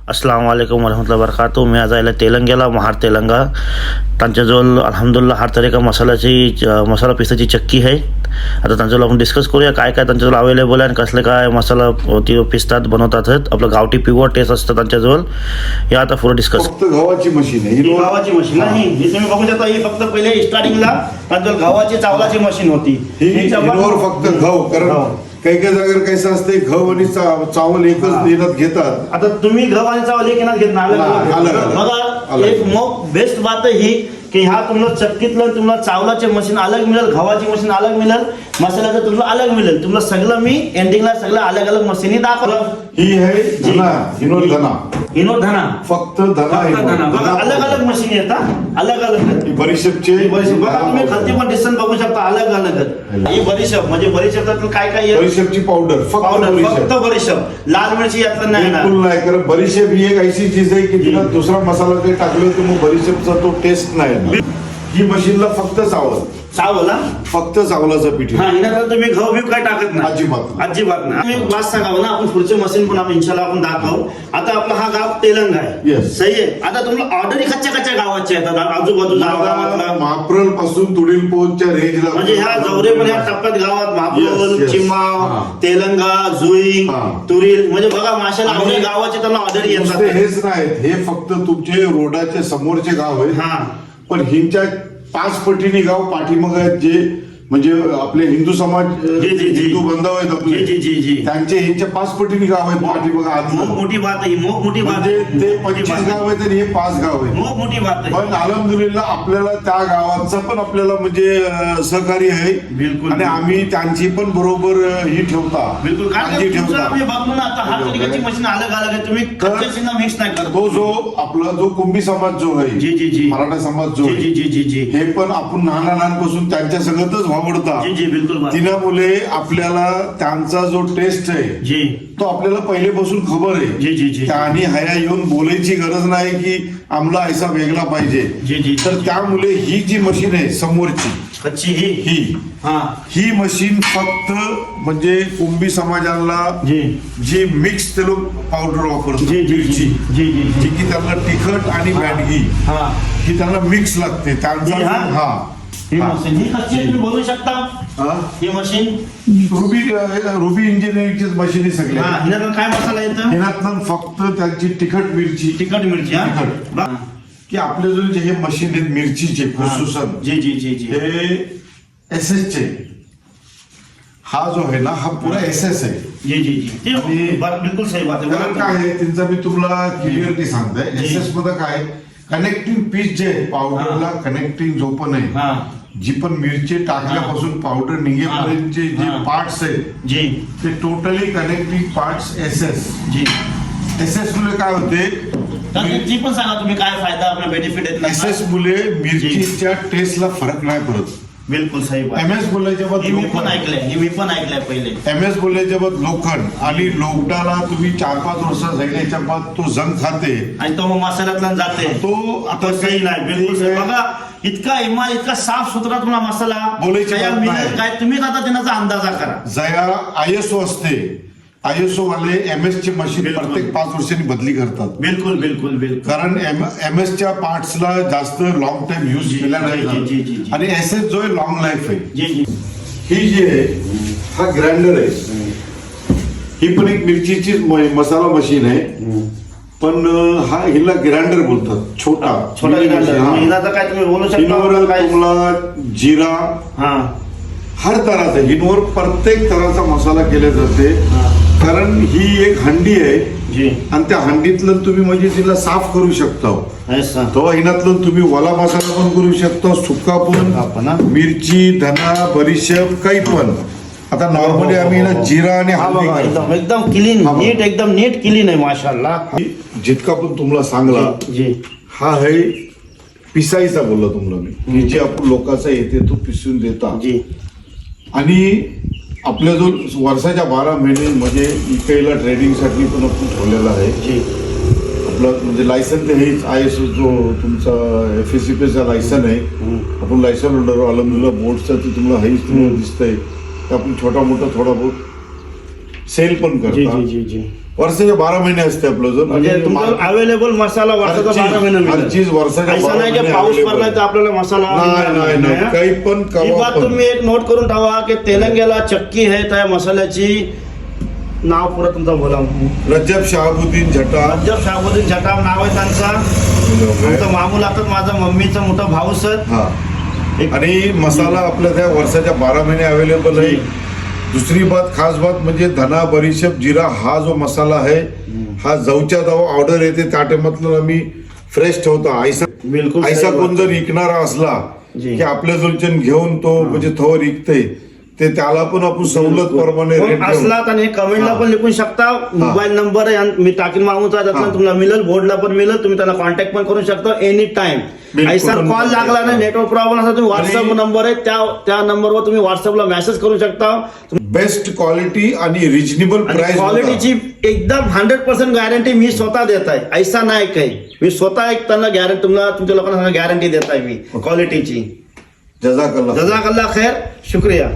अस्सलाम वालेकुम वरहमतुल्लाहि वबरकातुहू. मी आज आयला तेलंगेला महार तेलंगा. त्यांच्याजवळ अल्हम्दुलिल्लाह हर तरीका मसाला पिसाची चक्की आहे. आता त्यांच्याजवळ आपण डिस्कस करूया काय काय त्यांच्याजवळ अवेलेबल आहे आणि कसले काय मसाला ती पिसतात बनवतात. आपलं गावठी प्युअर टेस्ट असतं त्यांच्याजवळ. हे आता पुढे डिस्कस. फक्त गव्हाची मशीन आहे, ही गव्हाची मशीन नाही. ही तुम्ही बघू शकता. ही फक्त पहिले स्टार्टिंगला त्यांच्याजवळ गव्हाची चावलाची मशीन होती. हिनवर फक्त गहू, कारण काही काही जागेवर कसं असते गहू आणि चावल एकच येण्यात घेतात. आता तुम्ही गव्हा आणि चावल एक येणार घेत ना बघा. एक मग बेस्ट बात ही की ह्या तुम्हाला चक्कीतलं तुम्हाला चावलाचे मशीन अलग मिळेल, गव्हाची मशीन अलग मिळेल, मसाल्याचं तुम्हाला अलग मिळेल. तुम्हाला सगळं मी एंडिंगला सगळं अलग अलग मशीनी दाखवलं. ही आहे धना, हिनोर धना. हिनोर धना, फक्त धना अलग अलग मशीन येतात, अलग अलग. बडीशेपचे बघा तुम्ही खालती पण डिस्टन्स बघू शकता, अलग अलग. ही बडीशेप म्हणजे बडीशेपात काय काय आहे? बडीशेपची पावडर, फक्त बडीशेप. लाल मिरची यातलं नाही ना. बिलकुल नाही, कारण बडीशेप ही एक अशी चीज आहे की तिला दुसरा मसाला काही टाकलं तर मग बडीशेपचा तो टेस्ट नाही. ही मशीनला फक्त चावल फक्त चावलाचं पीठ हा. हिनं तुम्ही गहू बी काय टाकत नाही, अजिबात नाही. वाच सांगावं ना. आपण पुढचे मशीन पण आपण इंशाल्लाह आपण दाखवू. आता आपला हा गाव तेलंगा आहे. Yes. सही आहे. आता तुम्हाला ऑर्डरी कच्च्या गावाच्या येतात आजूबाजूला गावातला. महाप्रल पासून तुडील पोहोचच्या रेंजला, म्हणजे ह्या जवरे पण ह्या टप्प्यात गावात महाप्रल, Yes. चिमाव, तेलंगा, जुई, तुरील म्हणजे बघा माशाला आपल्या गावाचे त्यांना ऑर्डरी येतात. हेच नाहीत, हे फक्त तुमचे रोडाच्या समोरचे गाव आहे. हा. पण हिंच्या 5 पटीने गाव पाठीमाग आहेत, जे म्हणजे आपले हिंदू समाज हिंदू बांधव आहेत आपले, त्यांचे हिंच्या 5 पटीने गाव आहेत पाठीमाग आतलं. मोठी बात आहे, मोठी बात म्हणजे आहे. ते 25 गाव आहेत आणि हे 5 गाव आहेत. मोठी बात आहे. पण अल्हम्दुलिल्लाह आपल्याला त्या गावाचं पण आपल्याला म्हणजे सहकार्य आहे. बिलकुल. आणि आम्ही त्यांची पण बरोबर ही ठेवता, बिलकुल. काळजी ठेवता. आम्ही बघलो ना आता हर तरीकाची मशीन अलग अलग आहे. तुम्ही कच्च्या मिक्स नाही करत. तो जो आपला जो कुंभी समाज जो आहे, जी. मराठा समाज जो आहे, जी. हे पण आपण लहानपणापासून त्यांच्या संगतच वावरता. जी बिलकुल. तिच्यामुळे आपल्याला त्यांचा जो टेस्ट आहे जी तो आपल्याला पहिलेपासून खबर आहे. जी. आणि हया येऊन बोलायची गरज नाही की आमला ऐसा वेगळा पाहिजे. जी. तर त्यामुळे ही जी मशीन आहे समोरची कच्ची ही मशीन फक्त म्हणजे कुंभी समाजाला जी मिक्स तेल पावडर वापरतो, मिरची जी की त्यांना तिखट आणि बॅडगी ही त्यांना मिक्स लागते त्यांचा. ही मशीन ही कच्ची तुम्ही बोलू शकता. ही मशीन रुबी इंजिनिअरिंगची मशीन सगळ्या. हिनं काय मसाला येतं? हिनातनं फक्त त्यांची तिखट मिरची की आपले जे हे मशीन आहेत मिरचीचे खुसूसन, जी हे SS चे. हा जो आहे ना हा पुरा SS आहे. जी बिलकुल सही बात आहे. काय आहे त्यांचा मी तुम्हाला क्लिअरली सांगतोय. SS मध्ये काय कनेक्टिंग पीस जे पावडरला कनेक्टिंग जो पण आहे, जी पण मिरची टाकल्यापासून पावडर निघेपर्यंतचे जे पार्ट्स आहेत ते टोटली कनेक्टिंग पार्ट्स SS मुळे काय होते, जी पण सांगा तुम्ही काय फायदा आपला बेनिफिट आहे. SS मुळे मिरचीच्या टेस्टला फरक नाही पडत. बिलकुल सही बात. MS बोलायच्या बाद मी पण ऐकलंय पहिले. MS बोलायच्या बाद लोखंड आणि लोकडाला तुम्ही 4-5 वर्ष जाण्याच्या बाद तो जंग खाते आणि तो मग मसाल्यातला जाते. तो आता सही नाही. बिलकुल सही. बघा इतका इमाल इतका साफ सुथरा तुम्हाला मसाला बोलायची काय तुम्ही आता त्याचा अंदाजा करा. जया ISO असते, ISO वाले MS ची मशीन प्रत्येक 5 वर्षांनी बदली करतात. बिलकुल. कारण MS च्या पार्ट्सला जास्त लॉंग टाइम यूज केला नाही आणि SS जो आहे लॉंग लाईफ आहे. ही जी आहे हा ग्राइंडर आहे. ही पण एक मिरचीची मसाला मशीन आहे, पण हा हिला ग्राइंडर बोलतात. छोटा काय तुम्ही बोलू शकता. तुम्हाला जिरा हर तऱ्हाचा हिनवर प्रत्येक तऱ्हाचा मसाला केला जाते. कारण ही एक हंडी आहे आणि त्या हंडीतलं तुम्ही म्हणजे तिला साफ करू शकता. तेव्हा हिनातलं तुम्ही ओला मसाला पण करू शकता, सुका पण, मिरची, धना, बडीशेप काही पण. आता नॉर्मली आम्ही ना जिरा आणि हळदी एकदम क्लीन नीट, एकदम नीट क्लीन आहे माशाल्लाह. जितका पण तुम्हाला सांगला हा आहे पिसाईचा बोलला तुम्हाला मी, जे आपण लोकांचा येते तो पिसून देता. आणि आपल्या जो वर्षाच्या 12 महिने म्हणजे इकायला ट्रेडिंगसाठी पण आपण ठेवलेला आहे. आपलं म्हणजे लायसन ते हेच ISO जो तुमचा FSCPचा लायसन आहे. आपण लायसन होल्डर अल्हम्दुलिल्लाह बोर्डचा ते तुम्हाला हेच तुम्हाला दिसतंय. आपण छोटा मोठा थोडा बहुत सेल पण जी जी करता जी जी वर्षाचे 12 महिने असते आपलं जो म्हणजे तुमचं अवेलेबल मसाला वर्षाचा 12 महिने हर मिळेल. चीज वर्षाच्या ऐसा 12 नाही की महिने पाऊस available. पडला तर आपल्याला मसाला नाही मिळणार हा? काही पण ही कवा बात पण तुम्ही एक नोट करून ठेवा की तेलंगेला चक्की आहे त्या मसाल्याची नाव पुरा तुमचा बोला. रजब शहाबुद्दीन झटा रजब शाहबुद्दीन झटाम नाव आहे त्यांचा. आमचं मामू लागतात माझा मम्मीचा मोठा भाऊ सर. हा एक- आणि मसाला आपल्या त्या वर्षाच्या 12 महिने अवेलेबल आहे. दुसरी बात खास बात म्हणजे धना बडीशेप जिरा हा जो मसाला आहे हा जवच्या जवळ ऑर्डर येते त्या टाइमातलं आम्ही फ्रेश ठेवतो. बिलकुल सही ऐसा कोण बात. जर विकणारा असला जी. की आपल्या जोलचन घेऊन तो म्हणजे थोर विकते ते त्याला पण आपण सवलत प्रमाणे कोण रेट देऊ. असला तर हे कमेंटला पण लिखून शकता. मोबाईल नंबर आहे आणि मी टाकीन मागूचा त्यातनं तुम्हाला मिळेल, बोर्डला पण मिळेल. तुम्ही त्याला कॉन्टॅक्ट पण करू शकता एनी टाइम. बिलकुल. ऐसा कॉल लागला नाही, नेटवर्क प्रॉब्लेम असला तुम्ही व्हॉट्सअप आणि- नंबर आहे त्या नंबरवर तुम्ही व्हॉट्सअपला मेसेज करू शकता. बेस्ट क्वालिटी आणि रिजनेबल प्राइस क्वालिटीची एकदम 100% गॅरंटी मी स्वतः देत आहे. ऐसा नाही काही, मी स्वतः एक त्यांना गॅरंटी तुम्हाला तुमच्या लोकांना गॅरंटी देत आहे मी क्वालिटीची. जजाकल्ला जजाकल्ला खैर, शुक्रिया.